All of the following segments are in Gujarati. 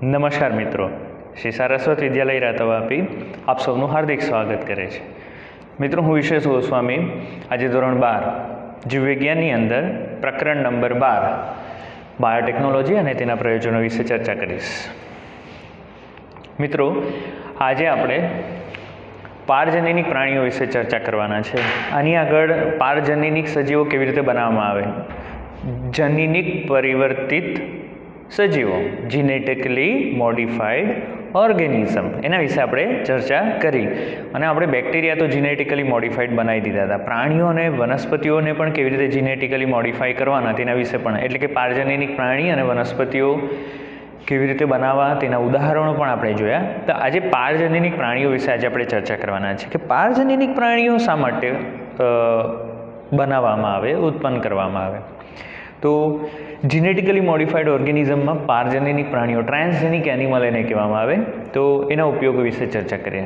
નમસ્કાર મિત્રો, શ્રી સારસ્વત વિદ્યાલય રાતવાપી આપ સૌનું હાર્દિક સ્વાગત કરે છે. મિત્રો, હું વિશેષ ગોસ્વામી આજે ધોરણ 12 જીવવિજ્ઞાનની અંદર પ્રકરણ નંબર 12 બાયોટેકનોલોજી અને તેના પ્રયોજનો વિશે ચર્ચા કરીશ. મિત્રો, આજે આપણે પારજનીનિક પ્રાણીઓ વિશે ચર્ચા કરવાના છે. આની આગળ પારજનીનિક સજીવો કેવી રીતે બનાવવામાં આવે, જનીનિક પરિવર્તિત સજીવો, જીનેટિકલી મોડિફાઈડ ઓર્ગેનિઝમ, એના વિશે આપણે ચર્ચા કરી. અને આપણે બેક્ટેરિયા તો જીનેટિકલી મોડિફાઈડ બનાવી દીધા હતા. પ્રાણીઓ અને વનસ્પતિઓને પણ કેવી રીતે જીનેટિકલી મોડિફાઈ કરવાના તેના વિશે પણ, એટલે કે પારજનીનિક પ્રાણી અને વનસ્પતિઓ કેવી રીતે બનાવવા તેના ઉદાહરણો પણ આપણે જોયા. તો આજે પારજનીનિક પ્રાણીઓ વિશે આજે આપણે ચર્ચા કરવાના છે કે પારજનીનિક પ્રાણીઓ શા માટે બનાવવામાં આવે, ઉત્પન્ન કરવામાં આવે. તો જીનેટિકલી મોડિફાઈડ ઓર્ગેનિઝમમાં પારજનીનિક પ્રાણીઓ, ટ્રાન્સજેનિક એનિમલ એને કહેવામાં આવે, તો એના ઉપયોગો વિશે ચર્ચા કરીએ.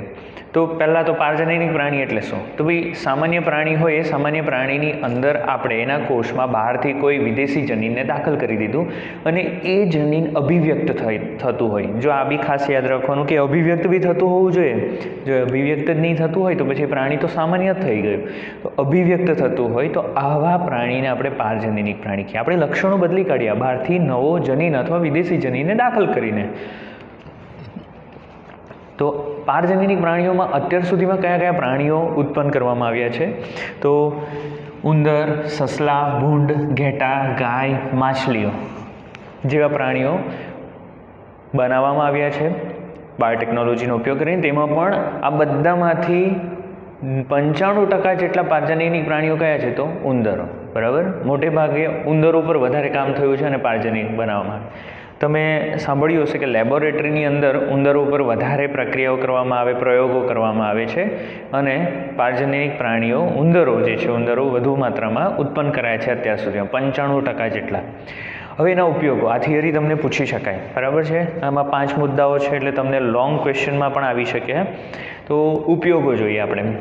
તો પહેલાં તો પારજનીનિક પ્રાણી એટલે શું? તો ભાઈ સામાન્ય પ્રાણી હોય, એ સામાન્ય પ્રાણીની અંદર આપણે એના કોષમાં બહારથી કોઈ વિદેશી જનીનને દાખલ કરી દીધું અને એ જનીન અભિવ્યક્ત થતું હોય. જો આ બી ખાસ યાદ રાખવાનું કે અભિવ્યક્ત બી થતું હોવું જોઈએ. જો અભિવ્યક્ત જ નહીં થતું હોય તો પછી પ્રાણી તો સામાન્ય જ થઈ ગયું. તો અભિવ્યક્ત થતું હોય તો આવા પ્રાણીને આપણે પારજનીનિક પ્રાણી કહીએ. આપણે લક્ષણો બદલી કાઢ્યા બહારથી નવો જનીન અથવા વિદેશી જનીનને દાખલ કરીને. તો પારજનીનિક પ્રાણીઓમાં અત્યાર સુધીમાં કયા કયા પ્રાણીઓ ઉત્પન્ન કરવામાં આવ્યા છે? તો ઉંદર, સસલા, ભૂંડ, ઘેટા, ગાય, માછલીઓ જેવા પ્રાણીઓ બનાવવામાં આવ્યા છે બાયોટેકનોલોજીનો ઉપયોગ કરીને. તેમાં પણ આ બધામાંથી 95% જેટલા પારજનીનિક પ્રાણીઓ કયા છે? તો ઉંદરો. બરાબર, મોટે ભાગે ઉંદરો પર વધારે કામ થયું છે અને પારજનીનિક બનાવવામાં આવે. તમે સાંભળ્યું હશે કે લેબોરેટરીની અંદર ઉંદરો પર વધારે પ્રક્રિયાઓ કરવામાં આવે, પ્રયોગો કરવામાં આવે છે અને પારજનીનિક પ્રાણીઓ, ઉંદરો જે છે, ઉંદરો વધુ માત્રામાં ઉત્પન્ન કરાયા છે અત્યાર સુધીમાં 95% જેટલા. હવે એના ઉપયોગો, આ થિયરી તમને પૂછી શકાય, બરાબર છે. આમાં 5 મુદ્દાઓ છે એટલે તમને લોંગ ક્વેશ્ચનમાં પણ આવી શકે. તો ઉપયોગો જોઈએ આપણે.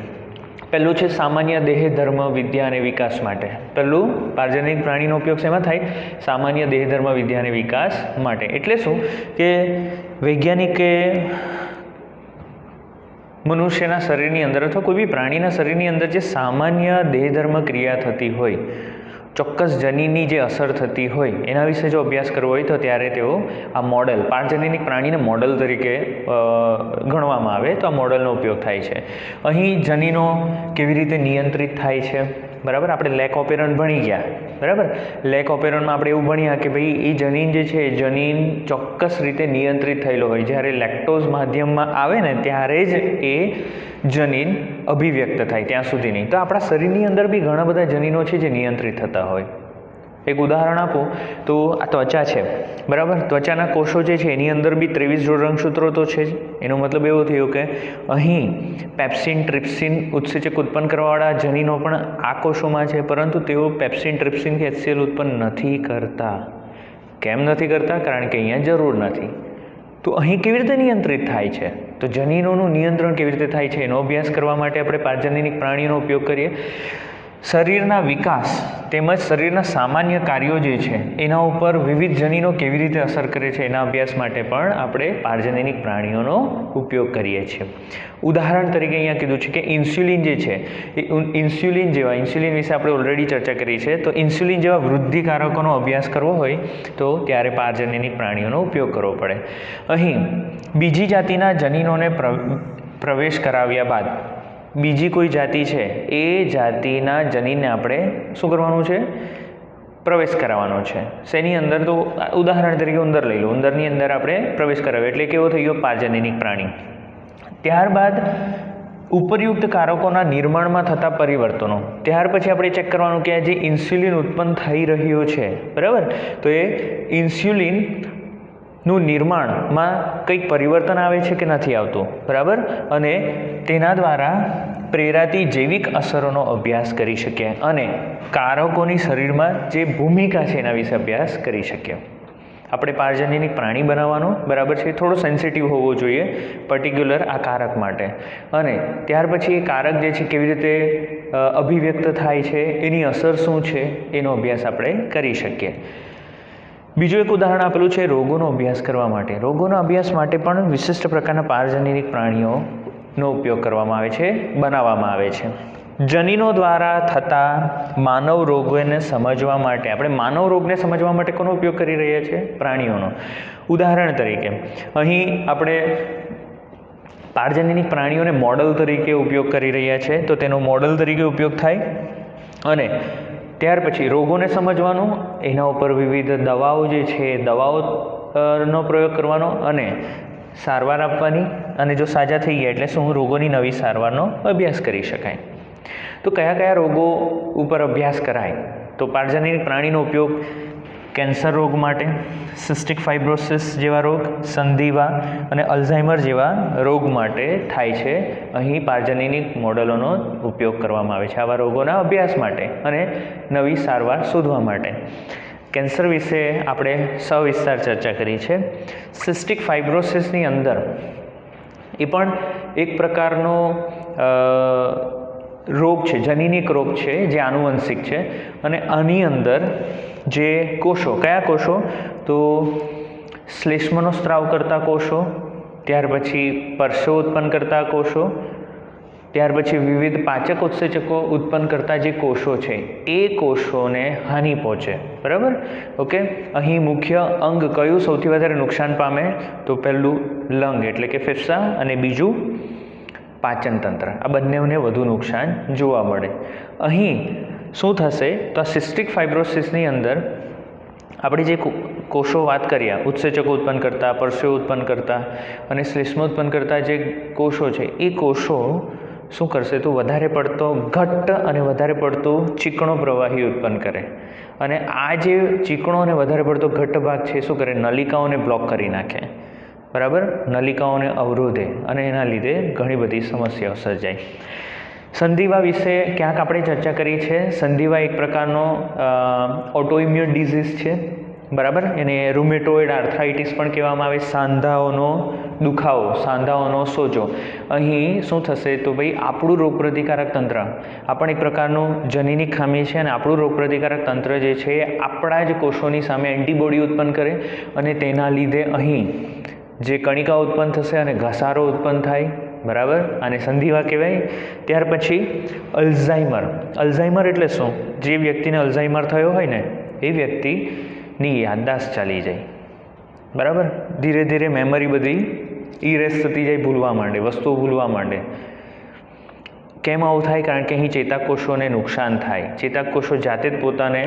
પહેલું છે સામાન્ય દેહ, ધર્મ, વિદ્યા અને વિકાસ માટે. પહેલું, પારજનીનિક પ્રાણીનો ઉપયોગ શેમાં થાય? સામાન્ય દેહ, ધર્મ, વિદ્યા અને વિકાસ માટે. એટલે શું કે વૈજ્ઞાનિકે મનુષ્યના શરીરની અંદર અથવા કોઈ બી પ્રાણીના શરીરની અંદર જે સામાન્ય દેહ ધર્મ ક્રિયા થતી હોય, ચોક્કસ જનીનની જે અસર થતી હોય, એના વિશે જો અભ્યાસ કરવો હોય તો ત્યારે તેઓ આ મોડેલ, પારજનીનિક પ્રાણીને મોડેલ તરીકે ગણવામાં આવે તો આ મોડેલનો ઉપયોગ થાય છે. અહીં જનીનો કેવી રીતે નિયંત્રિત થાય છે, બરાબર. આપણે લેક ઓપેરન્ટ ભણી ગયા, બરાબર. લેક ઓપેરન્ટમાં આપણે એવું ભણ્યા કે ભાઈ એ જનીન જે છે, એ જનીન ચોક્કસ રીતે નિયંત્રિત થયેલો હોય. જ્યારે લેક્ટોઝ માધ્યમમાં આવે ને ત્યારે જ એ જનીન અભિવ્યક્ત થાય, ત્યાં સુધી નહીં. તો આપણા શરીરની અંદર બી ઘણા બધા જનીનો છે જે નિયંત્રિત થતા હોય. એક ઉદાહરણ આપું તો આ ત્વચા છે, બરાબર. ત્વચાના કોષો જે છે એની અંદર બી 23 જોડ રંગસૂત્રો તો છે જ. એનો મતલબ એવો થયો કે અહીં પેપ્સિન, ટ્રિપ્સિન ઉત્સેચક ઉત્પન્ન કરવાવાળા જનીનો પણ આ કોષોમાં છે, પરંતુ તેઓ પેપ્સિન, ટ્રિપ્સિન કે HCl ઉત્પન્ન નથી કરતા. કેમ નથી કરતા? કારણ કે અહીંયા જરૂર નથી. તો અહીં કેવી રીતે નિયંત્રિત થાય છે? તો જનીનોનું નિયંત્રણ કેવી રીતે થાય છે એનો અભ્યાસ કરવા માટે આપણે પારજનીનિક પ્રાણીનો ઉપયોગ કરીએ. શરીરના વિકાસ તેમજ શરીરના સામાન્ય કાર્યો જે છે એના ઉપર વિવિધ જનીનો કેવી રીતે અસર કરે છે એના અભ્યાસ માટે પણ આપણે પારજનીનિક પ્રાણીઓનો ઉપયોગ કરીએ છીએ. ઉદાહરણ તરીકે અહીંયા કીધું છે કે ઇન્સ્યુલિન જે છે એ ઇન્સ્યુલિન વિશે આપણે ઓલરેડી ચર્ચા કરી છે. તો ઇન્સ્યુલિન જેવા વૃદ્ધિકારકોનો અભ્યાસ કરવો હોય તો ત્યારે પારજનીનિક પ્રાણીઓનો ઉપયોગ કરવો પડે. અહીં બીજી જાતિના જનીનોને પ્રવેશ કરાવ્યા બાદ બીજી કોઈ જાતિ છે એ જાતિના જનીનને આપણે શું કરવાનું છે? પ્રવેશ કરાવવાનો છે. શેની અંદર? તો ઉદાહરણ તરીકે ઉંદર લઈ લો. ઉંદરની અંદર આપણે પ્રવેશ કરાવ્યો એટલે કેવો થઈ ગયો? પારજનીનિક પ્રાણી. ત્યારબાદ ઉપરયુક્ત કારકોના નિર્માણમાં થતા પરિવર્તનો. ત્યાર પછી આપણે ચેક કરવાનું કે આ જે ઇન્સ્યુલિન ઉત્પન્ન થઈ રહ્યો છે, બરાબર, તો એ ઇન્સ્યુલિન નું નિર્માણમાં કંઈક પરિવર્તન આવે છે કે નથી આવતું, બરાબર. અને તેના દ્વારા પ્રેરાતી જૈવિક અસરોનો અભ્યાસ કરી શકીએ અને કારકોની શરીરમાં જે ભૂમિકા છે એના વિશે અભ્યાસ કરી શકીએ. આપણે પારજનીનિક પ્રાણી બનાવવાનો, બરાબર છે, થોડો સેન્સિટિવ હોવો જોઈએ પર્ટિક્યુલર આ કારક માટે. અને ત્યાર પછી એ કારક જે છે કેવી રીતે અભિવ્યક્ત થાય છે, એની અસર શું છે, એનો અભ્યાસ આપણે કરી શકીએ. બીજું એક ઉદાહરણ આપેલું છે રોગોનો અભ્યાસ કરવા માટે. રોગોના અભ્યાસ માટે પણ વિશિષ્ટ પ્રકારના પારજનીનિક પ્રાણીઓનો ઉપયોગ કરવામાં આવે છે, બનાવવામાં આવે છે. જનીનો દ્વારા થતા માનવ રોગોને સમજવા માટે, આપણે માનવ રોગને સમજવા માટે કોનો ઉપયોગ કરી રહ્યા છીએ? પ્રાણીઓનો. ઉદાહરણ તરીકે અહીં આપણે પારજનીનિક પ્રાણીઓને મોડલ તરીકે ઉપયોગ કરી રહ્યા છે, તો તેનો મોડલ તરીકે ઉપયોગ થાય. અને ત્યાર પછી રોગોને સમજવાનો, એના ઉપર વિવિધ દવાઓ જે છે દવાઓનો પ્રયોગ કરવાનો અને સારવાર આપવાની, અને જો સાજા થઈ ગયા એટલે શું રોગોની નવી સારવારનો અભ્યાસ કરી શકાય. તો કયા કયા રોગો ઉપર અભ્યાસ કરાય? તો પારજનીનિક પ્રાણીનો ઉપયોગ કેન્સર રોગ માટે, સિસ્ટિક ફાઇબ્રોસિસ જેવા રોગ, સંધિવા અને અલ્ઝાઇમર જેવા રોગ માટે થાય છે. અહીં પારજનીનિક મોડલોનો ઉપયોગ કરવામાં આવે છે આવા રોગોના અભ્યાસ માટે અને નવી સારવાર શોધવા માટે. કેન્સર વિશે આપણે સવિસ્તાર ચર્ચા કરી છે. સિસ્ટિક ફાઇબ્રોસિસની અંદર એ પણ એક પ્રકારનો રોગ છે, જનીનિક રોગ છે જે આનુવંશિક છે. અને આની અંદર જે કોષો, કયા કોષો? તો શ્લેષ્મનો સ્ત્રાવ કરતા કોષો, ત્યાર પછી પરસેવો ઉત્પન્ન કરતા કોષો, ત્યાર પછી વિવિધ પાચક ઉત્સેચકો ઉત્પન્ન કરતા જે કોષો છે એ કોષોને હાનિ પહોંચે. બરાબર? ઓકે. અહીં મુખ્ય અંગ કયું સૌથી વધારે નુકસાન પામે? તો પહેલું લંગ એટલે કે ફેફસા, અને બીજું પાચન તંત્ર. આ બંનેને વધુ નુકસાન જોવા મળે. અહીં શું થશે? તો આ સિસ્ટિક ફાઇબ્રોસિસની અંદર આપણે જે કોષો વાત કર્યા, ઉત્સેચકો ઉત્પન્ન કરતા, પરસેવો ઉત્પન્ન કરતા અને શ્લેષ્મ ઉત્પન્ન કરતા જે કોષો છે એ કોષો શું કરશે? તો વધારે પડતો ઘટ્ટ અને વધારે પડતો ચીકણો પ્રવાહી ઉત્પન્ન કરે. અને આ જે ચીકણો અને વધારે પડતો ઘટ્ટ ભાગ છે શું કરે? નલિકાઓને બ્લોક કરી નાખે. બરાબર? નલિકાઓને અવરોધે અને એના લીધે ઘણી બધી સમસ્યાઓ સર્જાય. સંધિવા વિશે ક્યાંક આપણે ચર્ચા કરી છે. સંધિવા એક પ્રકારનો ઓટોઇમ્યુન ડિઝીઝ છે. બરાબર? એને રૂમેટોઇડ આર્થરાઇટિસ પણ કહેવામાં આવે. સાંધાઓનો દુખાવો, સાંધાઓનો સોજો. અહીં શું થશે? તો ભાઈ આપણું રોગપ્રતિકારક તંત્ર, આ પણ એક પ્રકારનું જનીનિક ખામી છે. અને આપણું રોગપ્રતિકારક તંત્ર જે છે એ આપણા જ કોષોની સામે એન્ટીબોડી ઉત્પન્ન કરે અને તેના લીધે અહીં જે કણિકા ઉત્પન્ન થશે અને ઘસારો ઉત્પન્ન થાય. બરાબર? આને સંધિવા કહેવાય. ત્યાર પછી અલ્ઝાઇમર. અલ્ઝાઇમર એટલે શું? જે વ્યક્તિને અલ્ઝાઇમર થયો હોય ને એ વ્યક્તિની યાદદાસ્ત ચાલી જાય. બરાબર? ધીરે ધીરે મેમરી બધી ઇરેઝ થતી જાય, ભૂલવા માંડે, વસ્તુઓ ભૂલવા માંડે. કેમ આવું થાય? કારણ કે અહીં ચેતાકોષોને નુકસાન થાય. ચેતાકોષો જાતે જ પોતાને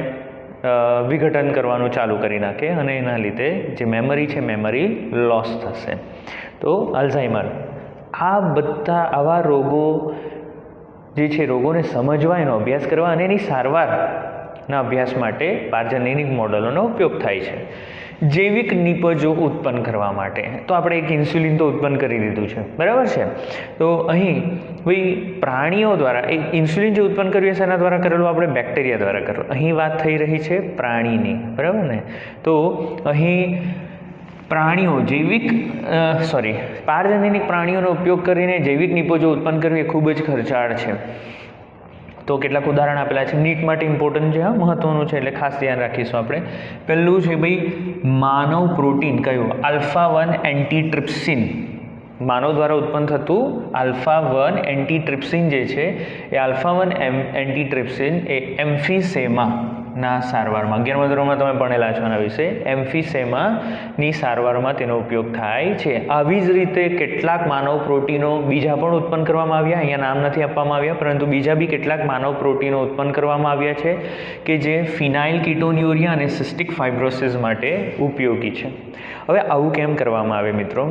વિઘટન કરવાનું ચાલુ કરી નાખે અને એના લીધે જે મેમરી છે મેમરી લોસ થશે. તો અલ્ઝાઇમર. આ બધા આવા રોગો જે છે, રોગોને સમજવા, એનો અભ્યાસ કરવા અને એની સારવારના અભ્યાસ માટે પારજનીનિક મોડલોનો ઉપયોગ થાય છે. જૈવિક નિપજો ઉત્પન્ન કરવા માટે તો આપણે એક ઇન્સ્યુલિન તો ઉત્પન્ન કરી દીધું છે. બરાબર છે? તો અહીં ભાઈ પ્રાણીઓ દ્વારા એક ઇન્સ્યુલિન જે ઉત્પન્ન કર્યું છે એના દ્વારા કરેલું, આપણે બેક્ટેરિયા દ્વારા કરેલું. અહીં વાત થઈ રહી છે પ્રાણીની. બરાબર ને? તો અહીં પ્રાણીઓ પારજનીનિક પ્રાણીઓનો ઉપયોગ કરીને જૈવિક નિપજો ઉત્પન્ન કરવી એ ખૂબ જ ખર્ચાળ છે. તો કેટલાક ઉદાહરણ આપેલા છે. નીટ માટે ઇમ્પોર્ટન્ટ છે, મહત્વનું છે, એટલે ખાસ ધ્યાન રાખીશું આપણે. પહેલું છે ભાઈ માનવ પ્રોટીન. કયું? આલ્ફા-1 એન્ટીટ્રિપ્સિન. માનવ દ્વારા ઉત્પન્ન થતું આલ્ફા-1 એન્ટીટ્રિપ્સિન જે છે એ આલ્ફા-1 એન્ટીટ્રિપ્સિન એ એમ્ફીસેમાના સારવારમાં, 11મા ધોરણમાં તમે ભણેલા છો આના વિશે, એમ્ફીસેમાની સારવારમાં તેનો ઉપયોગ થાય છે. આવી જ રીતે કેટલાક માનવ પ્રોટીનો બીજા પણ ઉત્પન્ન કરવામાં આવ્યા. અહીંયા નામ નથી આપવામાં આવ્યા, પરંતુ બીજા બી કેટલાક માનવ પ્રોટીનો ઉત્પન્ન કરવામાં આવ્યા છે કે જે ફિનાઇલ કીટોન્યુરિયા અને સિસ્ટિક ફાઇબ્રોસિસ માટે ઉપયોગી છે. હવે આવું કેમ કરવામાં આવે મિત્રો?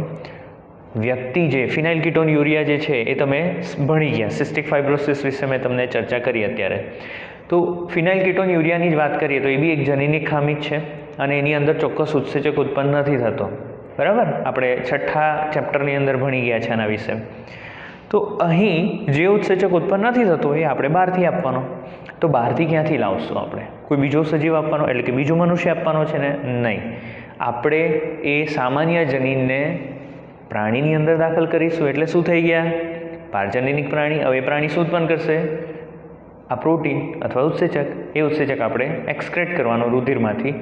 વ્યક્તિ જે ફિનાઇલ કીટોન્યુરિયા જે છે એ તમે ભણી ગયા. સિસ્ટિક ફાઇબ્રોસિસ વિશે મેં તમને ચર્ચા કરી અત્યારે. તો ફિનાઇલ કીટોન્યુરિયાની જ વાત કરીએ તો એ બી એક જનીનિક ખામી જ છે અને એની અંદર ચોક્કસ ઉત્સેચક ઉત્પન્ન નથી થતો. બરાબર? આપણે 6થા ચેપ્ટરની અંદર ભણી ગયા છે આના વિશે. તો અહીં જે ઉત્સેચક ઉત્પન્ન નથી થતો એ આપણે બહારથી આપવાનો. તો બહારથી ક્યાંથી લાવશું આપણે? કોઈ બીજો સજીવ આપવાનો, એટલે કે બીજો મનુષ્ય આપવાનો છે ને? નહીં. આપણે એ સામાન્ય જનીનને પ્રાણીની અંદર દાખલ કરીશું. એટલે શું થઈ ગયા? પારજનીનિક પ્રાણી. હવે પ્રાણી શું ઉત્પન્ન કરશે? આ પ્રોટીન અથવા ઉત્સેચક, એ ઉત્સેચક આપણે એક્સક્રેટ કરવાનો રુધિરમાંથી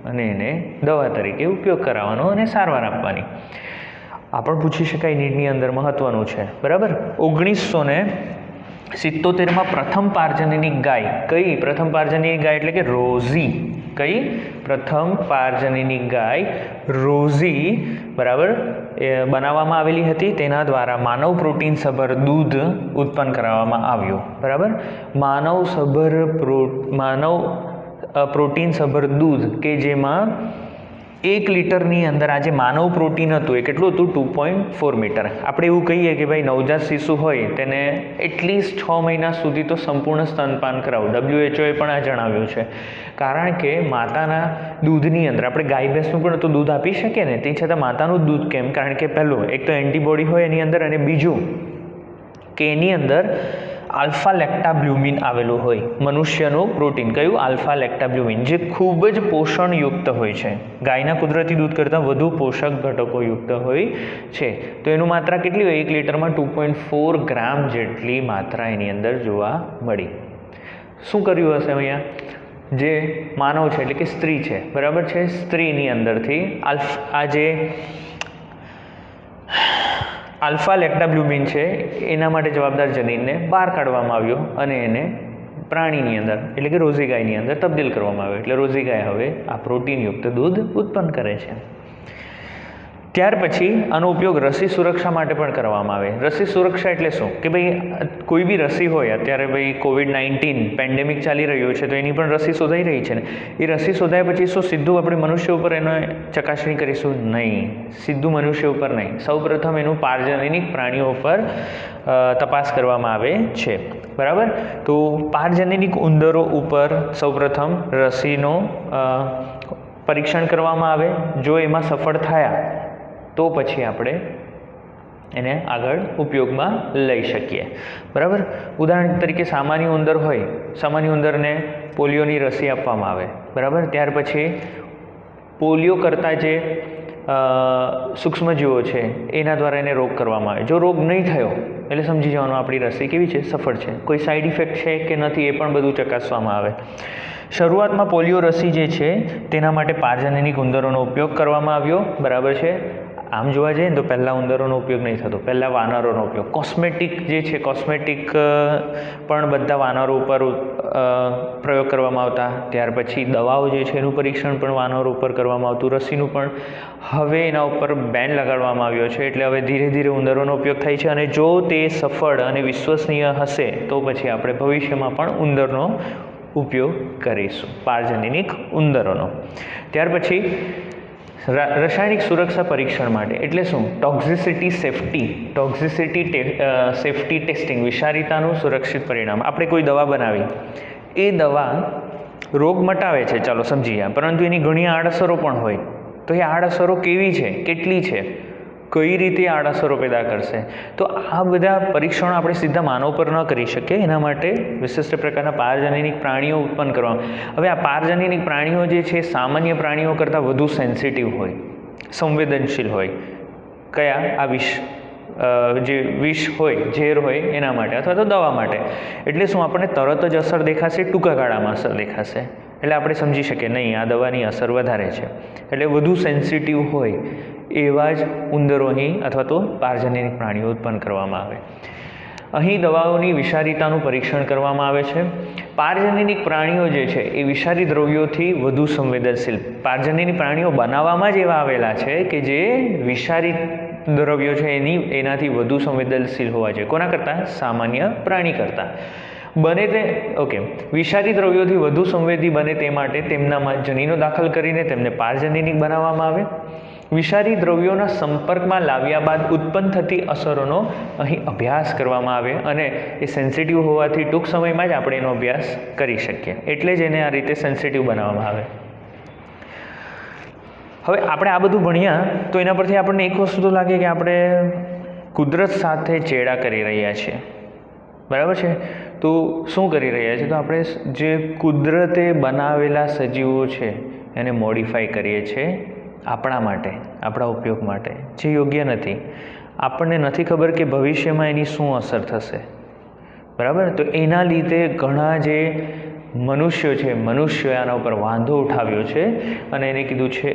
અને એને દવા તરીકે ઉપયોગ કરાવવાનો અને સારવાર આપવાની. આ પણ પૂછી શકાય નીટની અંદર, મહત્ત્વનું છે. બરાબર. 1977માં પ્રથમ પારજનની ગાય, કઈ પ્રથમ પારજનની ગાય એટલે કે રોઝી, કઈ પ્રથમ પારજનની ગાય રોઝી, બરાબર, બનાવવામાં આવેલી હતી. તેના દ્વારા માનવ પ્રોટીન સભર દૂધ ઉત્પન્ન કરાવવામાં આવ્યું. બરાબર. માનવ પ્રોટીન સભર દૂધ કે જેમાં 1 લિટરની અંદર આ જે માનવ પ્રોટીન હતું એ કેટલું હતું? 2.4 મીટર. આપણે એવું કહીએ કે ભાઈ નવજાત શિશુ હોય તેને એટલીસ્ટ 6 મહિના સુધી તો સંપૂર્ણ સ્તનપાન કરાવવું. WHO પણ આ જણાવ્યું છે. કારણ કે માતાના દૂધની અંદર આપણે ગાય ભેંસનું પણ તો દૂધ આપી શકીએ ને, તે છતાં માતાનું દૂધ કેમ? કારણ કે પહેલું એક તો એન્ટીબોડી હોય એની અંદર, અને બીજું કે એની અંદર આલ્ફા લેક્ટાબ્લ્યુમિન આવેલું હોય. મનુષ્યનું પ્રોટીન કયું? આલ્ફા લેક્ટાબ્લ્યુમિન, જે ખૂબ જ પોષણયુક્ત હોય છે. ગાયના કુદરતી દૂધ કરતાં વધુ પોષક ઘટકો યુક્ત હોય છે. તો એનું માત્રા કેટલી હોય? 1 લિટરમાં 2.4 ગ્રામ જેટલી માત્રા એની અંદર જોવા મળી. શું કર્યું હશે અહીંયા? જે માનવ છે એટલે કે સ્ત્રી છે, બરાબર છે, સ્ત્રીની અંદરથી આ જે આલ્ફા લેક્ટાબ્લ્યુમિન છે એના માટે જવાબદાર જનીનને બહાર કાઢવામાં આવ્યો અને એને પ્રાણીની અંદર એટલે કે રોઝી ગાયની અંદર તબદીલ કરવામાં આવ્યો. એટલે રોઝી ગાય હવે આ પ્રોટીનયુક્ત દૂધ ઉત્પન્ન કરે છે. ત્યાર પછી આનો ઉપયોગ રસી સુરક્ષા માટે પણ કરવામાં આવે. રસી સુરક્ષા એટલે શું? કે ભાઈ કોઈ બી રસી હોય, અત્યારે ભાઈ COVID-19 પેન્ડેમિક ચાલી રહ્યો છે તો એની પણ રસી શોધાઈ રહી છે ને, એ રસી શોધાયા પછી શું સીધું આપણે મનુષ્ય ઉપર એનો ચકાસણી કરીશું? નહીં, સીધું મનુષ્ય ઉપર નહીં. સૌપ્રથમ એનું પારજનનિક પ્રાણીઓ ઉપર તપાસ કરવામાં આવે છે. બરાબર. તો પારજનનિક ઉંદરો ઉપર સૌપ્રથમ રસીનું પરીક્ષણ કરવામાં આવે. જો એમાં સફળ થયા તો પછી આપણે એને આગળ ઉપયોગમાં લઈ શકીએ. બરાબર. ઉદાહરણ તરીકે સામાન્ય ઉંદર હોય, સામાન્ય ઉંદરને પોલિયોની રસી આપવામાં આવે. બરાબર. ત્યાર પછી પોલિયો કરતા જે સૂક્ષ્મજીવો છે એના દ્વારા એને રોગ કરવામાં આવે. જો રોગ નહીં થયો એટલે સમજી જવાનું આપણી રસી કેવી છે? સફળ છે. કોઈ સાઈડ ઇફેક્ટ છે કે નથી એ પણ બધું ચકાસવામાં આવે. શરૂઆતમાં પોલિયો રસી જે છે તેના માટે પારજનનિક ઉંદરોનો ઉપયોગ કરવામાં આવ્યો. બરાબર છે. આમ જોવા જઈએ ને તો પહેલાં ઉંદરોનો ઉપયોગ નહીં થતો, પહેલાં વાનરોનો ઉપયોગ. કોસ્મેટિક જે છે, કોસ્મેટિક પણ બધા વાનરો ઉપર પ્રયોગ કરવામાં આવતા. ત્યાર પછી દવાઓ જે છે એનું પરીક્ષણ પણ વાનરો ઉપર કરવામાં આવતું. રસીનું પણ હવે એના ઉપર બેન લગાડવામાં આવ્યો છે. એટલે હવે ધીરે ધીરે ઉંદરોનો ઉપયોગ થાય છે, અને જો તે સફળ અને વિશ્વસનીય હશે તો પછી આપણે ભવિષ્યમાં પણ ઉંદરનો ઉપયોગ કરીશું, પારજનનિક ઉંદરોનો. ત્યાર પછી રાસાયણિક સુરક્ષા પરીક્ષણ માટે એટલે શું? ટોક્ઝિસિટી સેફ્ટી ટેસ્ટિંગ, વિષારીતાનું સુરક્ષિત પરિણામ. આપણે કોઈ દવા બનાવી, એ દવા રોગ મટાવે છે, ચાલો સમજી ગયા, પરંતુ એની ઘણી આડઅસરો પણ હોય. તો એ આડઅસરો કેવી છે, કેટલી છે, કઈ રીતે આડઅસરો પેદા કરશે? તો આ બધા પરીક્ષણો આપણે સીધા માનવ પર ન કરી શકીએ. એના માટે વિશિષ્ટ પ્રકારના પારજનનિક પ્રાણીઓ ઉત્પન્ન કરવા. હવે આ પારજનનિક પ્રાણીઓ જે છે સામાન્ય પ્રાણીઓ કરતાં વધુ સેન્સિટિવ હોય, સંવેદનશીલ હોય. કયા? આ જે વિષ હોય, ઝેર હોય એના માટે અથવા તો દવા માટે. એટલે શું? આપણને તરત જ અસર દેખાશે, ટૂંકા ગાળામાં અસર દેખાશે. એટલે આપણે સમજી શકીએ નહીં આ દવાની અસર વધારે છે. એટલે વધુ સેન્સિટિવ હોય એવા જ ઉંદરો અહીં અથવા તો પારજનનિક પ્રાણીઓ ઉત્પન્ન કરવામાં આવે. અહીં દવાઓની વિષારીતાનું પરીક્ષણ કરવામાં આવે છે. પારજનનિક પ્રાણીઓ જે છે એ વિષારી દ્રવ્યોથી વધુ સંવેદનશીલ. પારજનનિક પ્રાણીઓ બનાવવામાં જ એવા આવેલા છે કે જે વિષારી દ્રવ્યો છે એનાથી વધુ સંવેદનશીલ હોવા જોઈએ. કોના કરતાં? સામાન્ય પ્રાણી કરતાં. બને તે વિષારી દ્રવ્યોથી વધુ સંવેદી બને તે માટે તેમનામાં જનીનો દાખલ કરીને તેમને પારજનનિક બનાવવામાં આવે. વિષારી દ્રવ્યોના સંપર્કમાં લાવ્યા બાદ ઉત્પન્ન થતી અસરોનો અહીં અભ્યાસ કરવામાં આવે, અને એ સેન્સિટિવ હોવાથી ટૂંક સમયમાં જ આપણે એનો અભ્યાસ કરી શકીએ. એટલે જ એને આ રીતે સેન્સિટિવ બનાવવામાં આવે. હવે આપણે આ બધું ભણ્યા તો એના પરથી આપણને એક વસ્તુ તો લાગે કે આપણે કુદરત સાથે ચેડા કરી રહ્યા છીએ. બરાબર છે. તો શું કરી રહ્યા છીએ? તો આપણે જે કુદરતે બનાવેલા સજીવો છે એને મોડિફાઈ કરીએ છીએ આપણા માટે, આપણા ઉપયોગ માટે, જે યોગ્ય નથી. આપણને નથી ખબર કે ભવિષ્યમાં એની શું અસર થશે. બરાબર. તો એના લીધે ઘણા જે મનુષ્યોએ આના ઉપર વાંધો ઉઠાવ્યો છે અને એને કીધું છે,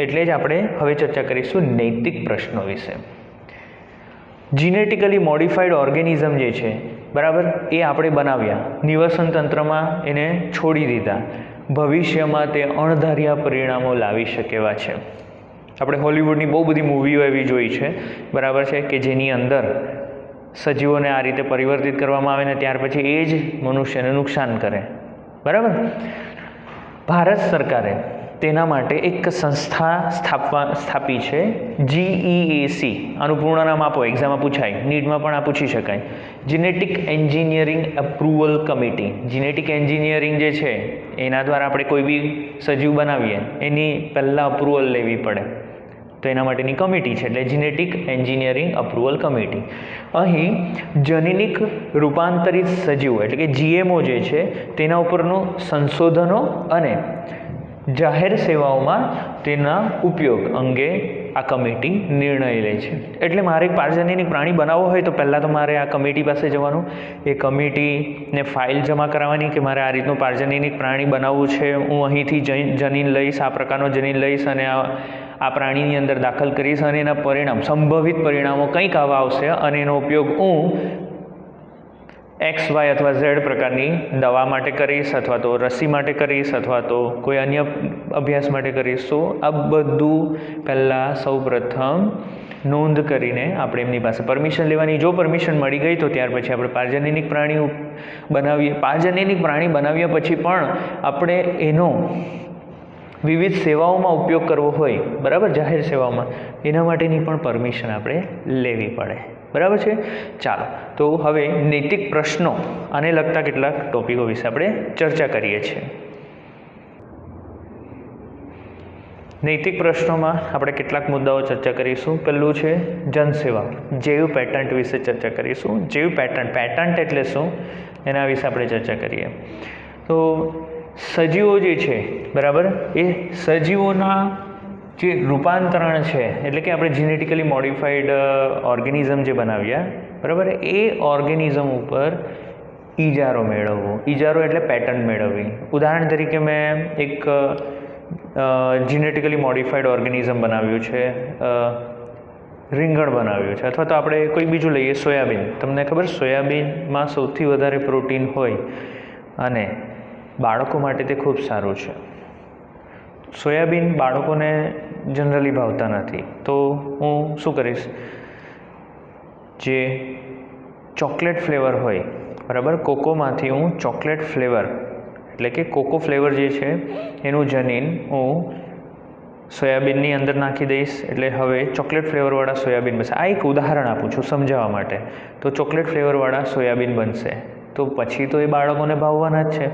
એટલે જ આપણે હવે ચર્ચા કરીશું નૈતિક પ્રશ્નો વિશે. જીનેટિકલી મોડિફાઈડ ઓર્ગેનિઝમ જે છે, બરાબર, એ આપણે બનાવ્યા, નિવસન તંત્રમાં એને છોડી દીધા, ભવિષ્યમાં તે અણધાર્યા પરિણામો લાવી શકે એવા છે. આપણે હોલિવૂડની બહુ બધી મૂવીઓ એવી જોઈ છે, બરાબર છે, કે જેની અંદર સજીવોને આ રીતે પરિવર્તિત કરવામાં આવે ને ત્યાર પછી એ જ મનુષ્યને નુકસાન કરે. બરાબર. ભારત સરકારે તેના માટે એક સંસ્થા સ્થાપી છે, GEAC. આનું પૂર્ણ નામ આપો, એક્ઝામમાં પૂછાય, નીટમાં પણ આ પૂછી શકાય. Genetic engineering approval committee. Genetic engineering જે છે એના દ્વારા આપણે કોઈ બી સજીવ બનાવીએ એની પહેલાં અપ્રુવલ લેવી પડે, તો એના માટેની કમિટી છે, એટલે જીનેટિક એન્જિનિયરિંગ અપ્રુવલ કમિટી. અહીં જનીનિક રૂપાંતરિત સજીવો એટલે કે GMO જે છે તેના ઉપરનું સંશોધનો અને જાહેર સેવાઓમાં તેના ઉપયોગ અંગે આ કમિટી નિર્ણય લે છે. એટલે મારે એક પારજનીનિક પ્રાણી બનાવવો હોય તો પહેલાં તો મારે આ કમિટી પાસે જવાનું, એ કમિટીને ફાઇલ જમા કરાવવાની કે મારે આ રીતનું પારજનીનિક પ્રાણી બનાવવું છે, હું અહીંથી જનીન લઈશ, આ પ્રકારનો જનીન લઈશ અને આ પ્રાણીની અંદર દાખલ કરીશ અને એના પરિણામ, સંભવિત પરિણામો કંઈક આવા આવશે અને એનો ઉપયોગ હું XY અથવા Z પ્રકારની દવા માટે કરીશ, અથવા તો રસી માટે કરીશ, અથવા તો કોઈ અન્ય અભ્યાસ માટે કરીશ. તો આ બધું પહેલાં સૌપ્રથમ નોંધ કરીને આપણે એમની પાસે પરમિશન લેવાની. જો પરમિશન મળી ગઈ તો ત્યાર પછી આપણે પારજનીનિક પ્રાણી બનાવીએ. પારજનીનિક પ્રાણી બનાવ્યા પછી પણ આપણે એનો વિવિધ સેવાઓમાં ઉપયોગ કરવો હોય, બરાબર, જાહેર સેવાઓમાં, એના માટેની પણ પરમિશન આપણે લેવી પડે. બરાબર છે. ચાલો, તો હવે નૈતિક પ્રશ્નો આને લગતા કેટલાક ટોપિકો વિશે આપણે ચર્ચા કરીએ છીએ. નૈતિક પ્રશ્નોમાં આપણે કેટલાક મુદ્દાઓ ચર્ચા કરીશું. પહેલું છે જનસેવા, જૈવ પેટન્ટ વિશે ચર્ચા કરીશું. જૈવ પેટન્ટ એટલે શું એના વિશે આપણે ચર્ચા કરીએ. તો સજીવો જે છે, બરાબર, એ સજીવોના જે રૂપાંતરણ છે, એટલે કે આપણે જીનેટિકલી મોડિફાઈડ ઓર્ગેનિઝમ જે બનાવ્યા, બરાબર, એ ઓર્ગેનિઝમ ઉપર ઇજારો મેળવવો. ઇજારો એટલે પેટન્ટ મેળવવી. ઉદાહરણ તરીકે મેં એક જીનેટિકલી મોડિફાઈડ ઓર્ગેનિઝમ બનાવ્યું છે, રીંગણ બનાવ્યું છે, અથવા તો આપણે કોઈ બીજું લઈએ, સોયાબીન. તમને ખબર, સોયાબીનમાં સૌથી વધારે પ્રોટીન હોય અને બાળકો માટે તે ખૂબ સારું છે. સોયાબીન બાળકોને જનરલી ભાવતા નથી, તો હું શું કરીશ, જે ચોકલેટ ફ્લેવર હોય, બરાબર, કોકોમાંથી હું ચોકલેટ ફ્લેવર એટલે કે કોકો ફ્લેવર જે છે એનું જનીન હું સોયાબીનની અંદર નાખી દઈશ, એટલે હવે ચોકલેટ ફ્લેવરવાળા સોયાબીન બનશે. આ એક ઉદાહરણ આપું છું સમજાવવા માટે. તો ચોકલેટ ફ્લેવરવાળા સોયાબીન બનશે, તો પછી તો એ બાળકોને ભાવવાના જ છે,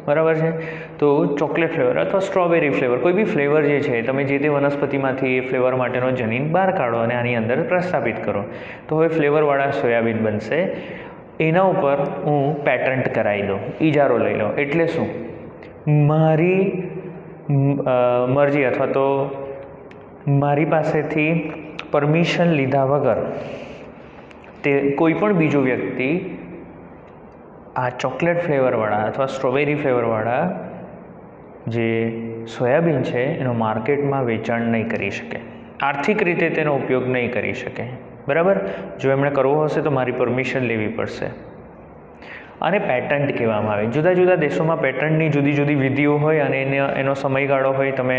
બરાબર છે. તો ચોકલેટ ફ્લેવર અથવા સ્ટ્રોબેરી ફ્લેવર, કોઈ બી ફ્લેવર જે છે, તમે જે તે વનસ્પતિમાંથી એ ફ્લેવર માટેનો જનીન બહાર કાઢો અને આની અંદર પ્રસ્થાપિત કરો, તો હવે ફ્લેવરવાળા સોયાબીન બનશે. એના ઉપર હું પેટન્ટ કરાવી દઉં, ઇજારો લઈ લઉં. એટલે શું, મારી મરજી અથવા તો મારી પાસેથી પરમિશન લીધા વગર તે કોઈ પણ બીજો વ્યક્તિ આ ચોકલેટ ફ્લેવરવાળા અથવા સ્ટ્રોબેરી ફ્લેવરવાળા જે સોયાબીન છે એનું માર્કેટમાં વેચાણ નહીં કરી શકે, આર્થિક રીતે તેનો ઉપયોગ નહીં કરી શકે, બરાબર. જો એમણે કરવો હશે તો મારી પરમિશન લેવી પડશે. આને પેટન્ટ કહેવામાં આવે. જુદા જુદા દેશોમાં પેટન્ટની જુદી જુદી વિધિઓ હોય અને એનો સમયગાળો હોય. તમે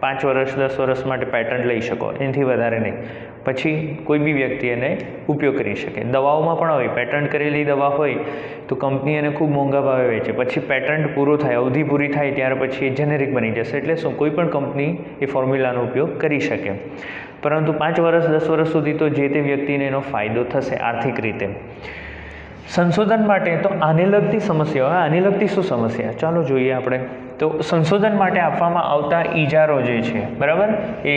5 વર્ષ 10 વર્ષ માટે પેટન્ટ લઈ શકો, એનાથી વધારે નહીં. પછી કોઈ બી વ્યક્તિ એને ઉપયોગ કરી શકે. દવાઓમાં પણ હોય, પેટન્ટ કરેલી દવા હોય તો કંપની એને ખૂબ મોંઘા ભાવે વેચે, પછી પેટન્ટ પૂરો થાય, અવધિ પૂરી થાય ત્યાર પછી એ જેનેરિક બની જશે. એટલે શું, કોઈ પણ કંપની એ ફોર્મ્યુલાનો ઉપયોગ કરી શકે, પરંતુ 5 વર્ષ 10 વર્ષ સુધી તો જે તે વ્યક્તિને એનો ફાયદો થશે આર્થિક રીતે. સંશોધન માટે તો આને લગતી સમસ્યાઓ, આને લગતી શું સમસ્યા, ચાલો જોઈએ આપણે. તો સંશોધન માટે આપવામાં આવતા ઇજારો જે છે, બરાબર, એ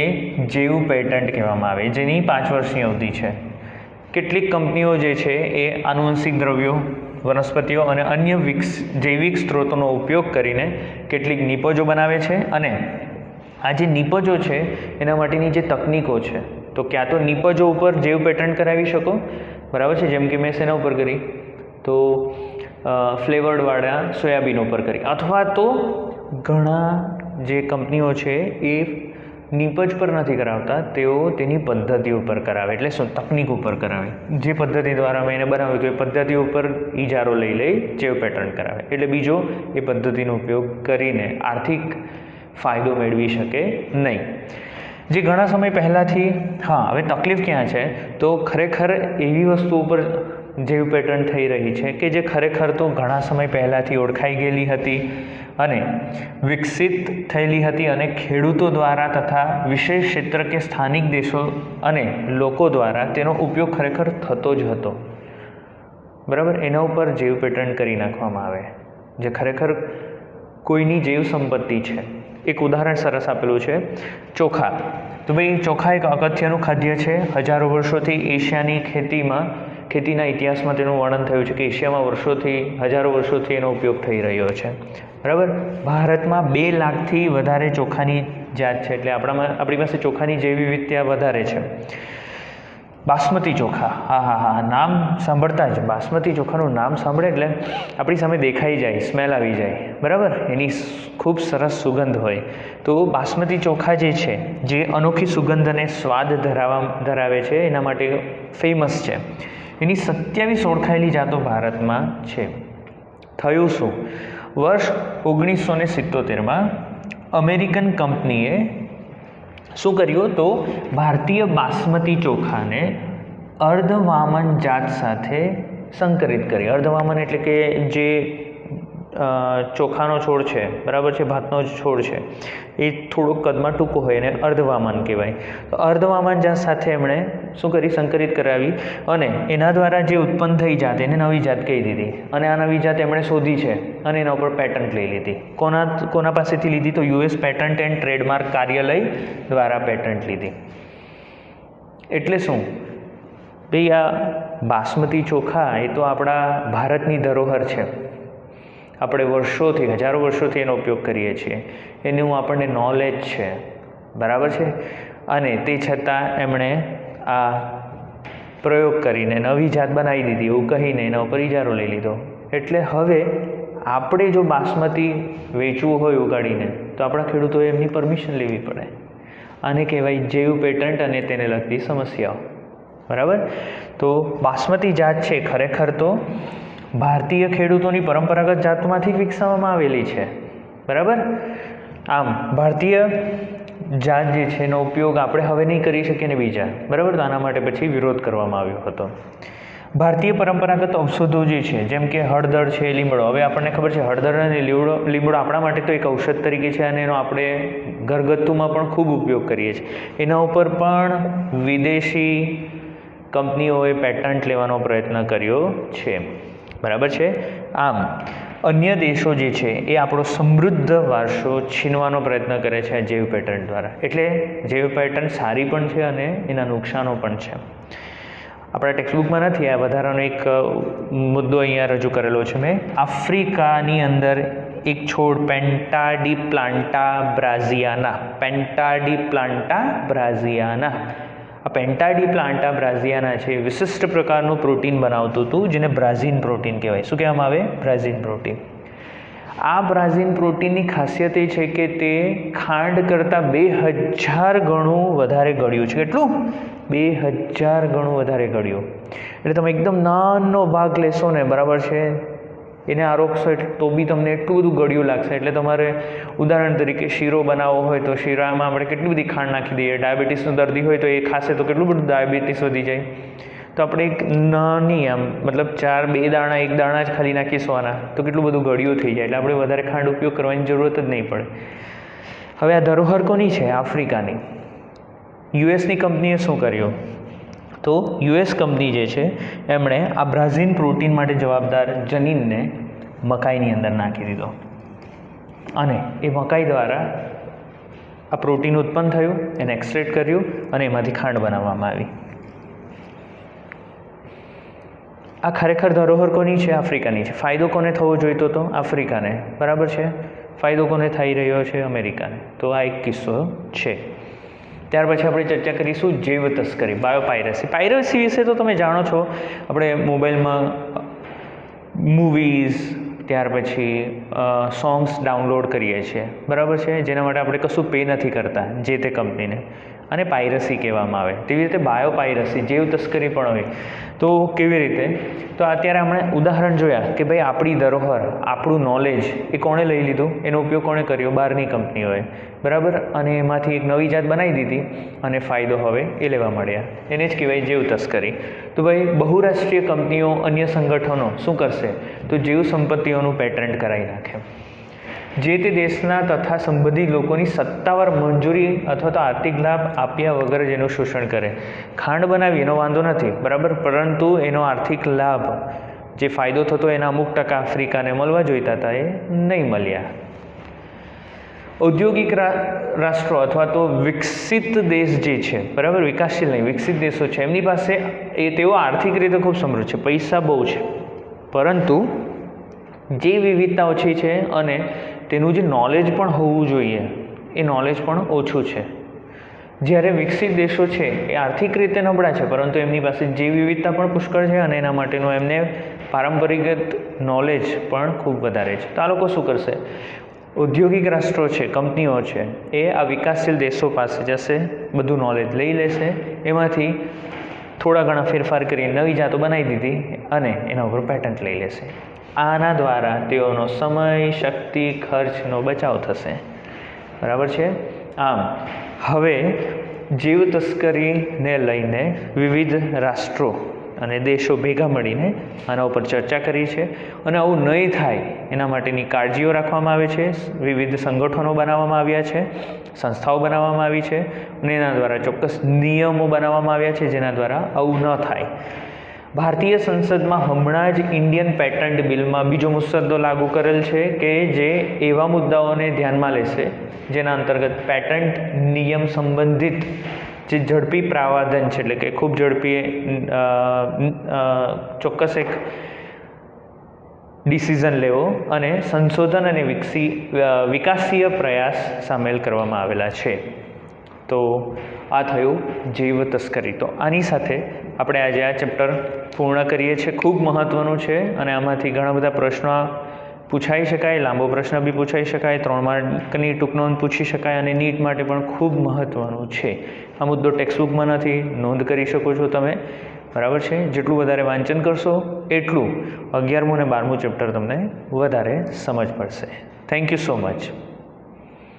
જૈવ પેટન્ટ કહેવામાં આવે, જેની 5 વર્ષની અવધિ છે. કેટલીક કંપનીઓ જે છે એ આનુવંશિક દ્રવ્યો, વનસ્પતિઓ અને અન્ય જૈવિક સ્ત્રોતોનો ઉપયોગ કરીને કેટલીક નિપજો બનાવે છે, અને આ જે નિપજો છે એના માટેની જે તકનીકો છે, તો ક્યાં તો નિપજો ઉપર જૈવ પેટન્ટ કરાવી શકો, બરાબર છે, જેમ કે મેં શેના ઉપર કરી, તો ફ્લેવર્ડવાળા સોયાબીન ઉપર કરી, અથવા તો ઘણા જે કંપનીઓ છે એ નીપજ પર નથી કરાવતા, તેઓ તેની પદ્ધતિ ઉપર કરાવે, એટલે શું તકનિક ઉપર કરાવે. જે પદ્ધતિ દ્વારા મેં એને બનાવ્યું હતું એ પદ્ધતિ ઉપર ઇજારો લઈ જેવ પેટન્ટ કરાવે, એટલે બીજો એ પદ્ધતિનો ઉપયોગ કરીને આર્થિક ફાયદો મેળવી શકે નહીં. જે ઘણા સમય પહેલાંથી, હા હવે તકલીફ ક્યાં છે તો ખરેખર એવી વસ્તુ ઉપર જેવ પેટન્ટ થઈ રહી છે કે જે ખરેખર તો ઘણા સમય પહેલાંથી ઓળખાઈ ગયેલી હતી અને વિકસિત થયેલી હતી અને ખેડૂતો દ્વારા તથા વિશેષ ક્ષેત્ર કે સ્થાનિક દેશો અને લોકો દ્વારા તેનો ઉપયોગ ખરેખર થતો જ હતો. બરાબર, એના ઉપર જેવ પેટન્ટ કરી નાખવામાં આવે, જે ખરેખર કોઈની જેવ સંપત્તિ છે. એક ઉદાહરણ સરસ આપેલું છે, ચોખા. તો ભાઈ ચોખા એક અગત્યનું ખાદ્ય છે. હજારો વર્ષોથી એશિયાની ખેતીના ઇતિહાસમાં તેનું વર્ણન થયું છે કે એશિયામાં વર્ષોથી, હજારો વર્ષોથી એનો ઉપયોગ થઈ રહ્યો છે. બરાબર, ભારતમાં 2 લાખથી વધારે ચોખાની જાત છે, એટલે આપણી પાસે ચોખાની જૈવ વિવિધતા વધારે છે. બાસમતી ચોખા, હા, નામ સાંભળતા જ બાસમતી ચોખાનું નામ સાંભળે એટલે આપણી સામે દેખાઈ જાય, સ્મેલ આવી જાય. બરાબર, એની ખૂબ સરસ સુગંધ હોય. તો બાસમતી ચોખા જે છે, જે અનોખી સુગંધ અને સ્વાદ ધરાવે છે, એના માટે ફેમસ છે. એની 27 ઓળખાયેલી જાતો ભારતમાં છે. થયું શું? વર્ષ 1977માં અમેરિકન કંપનીએ શું કર્યું તો ભારતીય બાસમતી ચોખાને અર્ધવામન જાત સાથે સંકરિત કરી. અર્ધવામન એટલે કે જે ચોખાનો છોડ છે, બરાબર છે, ભાતનો જ છોડ છે, એ થોડોક કદમાં ટૂંકો હોય અને અર્ધવામન કહેવાય. તો અર્ધવામન જાત સાથે એમણે શું કરી? સંકરિત કરાવી અને એના દ્વારા જે ઉત્પન્ન થઈ જાત એને નવી જાત કહી દીધી. અને આ નવી જાત એમણે શોધી છે અને એના ઉપર પેટન્ટ લઈ લીધી. કોના પાસેથી લીધી? તો US પેટન્ટ એન્ડ ટ્રેડમાર્ક કાર્યાલય દ્વારા પેટન્ટ લીધી. એટલે શું ભાઈ, આ બાસમતી ચોખા એ તો આપણા ભારતની ધરોહર છે. આપણે વર્ષોથી, હજારો વર્ષોથી એનો ઉપયોગ કરીએ છીએ, એનું આપણને નોલેજ છે. બરાબર છે, અને તે છતાં એમણે આ પ્રયોગ કરીને નવી જાત બનાવી દીધી એવું કહીને એના ઉપર ઇજારો લઈ લીધો. એટલે હવે આપણે જો બાસમતી વેચવું હોય ઉગાડીને, તો આપણા ખેડૂતોએ એમની પરમિશન લેવી પડે. આને કહેવાય જૈવ પેટન્ટ અને તેને લગતી સમસ્યાઓ. બરાબર, તો બાસમતી જાત છે ખરેખર તો ભારતીય ખેડૂતોની પરંપરાગત જાતમાંથી વિકસાવવામાં આવેલી છે. બરાબર, આમ ભારતીય જાત જે છે એનો ઉપયોગ આપણે હવે નહીં કરી શકીએ ને બીજા. બરાબર, તો આના માટે પછી વિરોધ કરવામાં આવ્યો હતો. ભારતીય પરંપરાગત ઔષધો જે છે, જેમ કે હળદર છે, લીમડો. હવે આપણને ખબર છે હળદર અને લીમડો આપણા માટે તો એક ઔષધ તરીકે છે અને એનો આપણે ઘરગથ્થુમાં પણ ખૂબ ઉપયોગ કરીએ છીએ. એના ઉપર પણ વિદેશી કંપનીઓએ પેટન્ટ લેવાનો પ્રયત્ન કર્યો છે. બરાબર છે. આમ અન્ય દેશો જે છે એ આપણો સમૃદ્ધ વારસો છીનવાનો પ્રયત્ન કરે છે આ જૈવ પેટન્ટ દ્વારા. એટલે જૈવ પેટન્ટ સારી પણ છે અને એના નુકસાનો પણ છે. આપણા ટેક્સ્ટબુકમાં નથી, આ વધારાનો એક મુદ્દો અહીંયા રજૂ કરેલો છે મેં. આફ્રિકાની અંદર એક છોડ પેન્ટાડિપ્લાન્ટા બ્રાઝિયાના. આ પેન્ટાડિપ્લાન્ટા બ્રાઝિયાના છે વિશિષ્ટ પ્રકારનું પ્રોટીન બનાવતું હતું, જેને બ્રાઝીન પ્રોટીન કહેવાય. શું કહેવામાં આવે? બ્રાઝીન પ્રોટીન. આ બ્રાઝીન પ્રોટીનની ખાસિયત એ છે કે તે ખાંડ કરતાં 2000 ગણું વધારે ગળ્યું છે. કેટલું? 2000 ગણું વધારે ગળ્યું. એટલે તમે એકદમ નાનો ભાગ લેશો ને, બરાબર છે, એને આરોગશો એટલે તો બી તમને એટલું બધું ગળ્યું લાગશે. એટલે તમારે ઉદાહરણ તરીકે શીરો બનાવવો હોય તો શીરામાં આપણે કેટલી બધી ખાંડ નાખી દઈએ. ડાયાબિટીસનો દર્દી હોય તો એ ખાશે તો કેટલું બધું ડાયાબિટીસ વધી જાય. તો આપણે એક નાની આમ મતલબ 2 દાણા 1 દાણા જ ખાલી નાખીશું આના તો કેટલું બધું ગળ્યું થઈ જાય. એટલે આપણે વધારે ખાંડ ઉપયોગ કરવાની જરૂરત જ નહીં પડે. હવે આ ધરોહર કોની છે? આફ્રિકાની. યુએસની કંપનીએ શું કર્યું તો યુએસ કંપની જે છે એમણે આ બ્રાઝીન પ્રોટીન માટે જવાબદાર જનીનને મકાઈની અંદર નાખી દીધો અને એ મકાઈ દ્વારા આ પ્રોટીન ઉત્પન્ન થયું, એને એક્સટ્રેક્ટ કર્યું અને એમાંથી ખાંડ બનાવવામાં આવી. આ ખરેખર ધરોહર કોની છે? આફ્રિકાની છે. ફાયદો કોને થવો જોઈતો હતો? આફ્રિકાને. બરાબર છે. ફાયદો કોને થઈ રહ્યો છે? અમેરિકાને. તો આ એક કિસ્સો છે. ત્યાર પછી આપણે ચર્ચા કરીશું જૈવ તસ્કરી, બાયોપાયરસી. પાયરસી વિશે તો તમે જાણો છો, આપણે મોબાઈલમાં મૂવીઝ, ત્યાર પછી સોંગ્સ ડાઉનલોડ કરીએ છીએ, બરાબર છે, જેના માટે આપણે કશું પે નથી કરતા જે તે કંપનીને, અને પાયરસી કહેવામાં આવે. તેવી રીતે બાયો પાયરસી, જેવ તસ્કરી પણ હોય. તો કેવી રીતે? તો અત્યારે આપણે ઉદાહરણ જોયા કે ભાઈ આપણી ધરોહર, આપણું નોલેજ એ કોણે લઈ લીધું, એનો ઉપયોગ કોણે કર્યો? બહારની કંપનીઓએ, બરાબર. અને એમાંથી એક નવી જાત બનાવી દીધી અને ફાયદો હવે એ લેવા મળ્યા. એને જ કહેવાય જેવ તસ્કરી. તો ભાઈ બહુરાષ્ટ્રીય કંપનીઓ, અન્ય સંગઠનો શું કરશે? તો જીવ સંપત્તિઓનું પેટન્ટ કરાવી નાખે. જે તે દેશના તથા સંબંધિત લોકોની સત્તાવાર મંજૂરી અથવા તો આર્થિક લાભ આપ્યા વગર જેનું શોષણ કરે. ખાંડ બનાવી એનો વાંધો નથી, બરાબર, પરંતુ એનો આર્થિક લાભ, જે ફાયદો થતો એના અમુક ટકા આફ્રિકાને મળવા જોઈતા હતા એ નહીં મળ્યા. ઔદ્યોગિક રાષ્ટ્રો અથવા તો વિકસિત દેશ જે છે, બરાબર, વિકાસશીલ નહીં, વિકસિત દેશો છે, એમની પાસે તેઓ આર્થિક રીતે ખૂબ સમૃદ્ધ છે, પૈસા બહુ છે, પરંતુ જે વિવિધતા ઓછી છે અને તેનું જે નોલેજ પણ હોવું જોઈએ એ નોલેજ પણ ઓછું છે. જ્યારે વિકસિત દેશો છે એ આર્થિક રીતે નબળા છે, પરંતુ એમની પાસે જે વિવિધતા પણ પુષ્કળ છે અને એના માટેનું એમને પારંપરિક નોલેજ પણ ખૂબ વધારે છે. તો આ લોકો શું કરશે? ઔદ્યોગિક રાષ્ટ્રો છે, કંપનીઓ છે, એ આ વિકાસશીલ દેશો પાસે જશે, બધું નોલેજ લઈ લેશે, એમાંથી થોડા ઘણા ફેરફાર કરી નવી જાતો બનાવી દીધી અને એના ઉપર પેટન્ટ લઈ લેશે. આના દ્વારા તેઓનો સમય, શક્તિ, ખર્ચનો બચાવ થશે, બરાબર છે. આમ હવે જીવ તસ્કરીને લઈને વિવિધ રાષ્ટ્રો અને દેશો ભેગા મળીને આના ઉપર ચર્ચા કરી છે અને આવું નહીં થાય એના માટેની કાળજીઓ રાખવામાં આવે છે. વિવિધ સંગઠનો બનાવવામાં આવ્યા છે, સંસ્થાઓ બનાવવામાં આવી છે અને એના દ્વારા ચોક્કસ નિયમો બનાવવામાં આવ્યા છે જેના દ્વારા આવું ન થાય. ભારતીય સંસદમાં હમણાં જ ઇન્ડિયન પેટન્ટ બિલમાં બીજો મુસદ્દો લાગુ કરેલ છે કે જે એવા મુદ્દાઓને ધ્યાનમાં લેશે જેના અંતર્ગત પેટન્ટ નિયમ સંબંધિત જે ઝડપી પ્રાવધાન છે, એટલે કે ખૂબ ઝડપી ચોક્કસ એક ડિસિઝન લેવો અને સંશોધન અને વિકાસીય પ્રયાસ સામેલ કરવામાં આવેલા છે. તો આ થયું જૈવ તસ્કરી. તો આની સાથે આપણે આજે આ ચેપ્ટર પૂર્ણ કરીએ છીએ. ખૂબ મહત્ત્વનું છે અને આમાંથી ઘણા બધા પ્રશ્નો પૂછાઈ શકાય, લાંબો પ્રશ્ન બી પૂછાઈ શકાય, 3 માર્કની ટૂંક નોંધ પૂછી શકાય અને નીટ માટે પણ ખૂબ મહત્ત્વનું છે. આ મુદ્દો ટેક્સ્ટબુકમાં નથી, નોંધ કરી શકો છો તમે, બરાબર છે. જેટલું વધારે વાંચન કરશો એટલું 11મું અને 12મું ચેપ્ટર તમને વધારે સમજ પડશે. Thank you so much.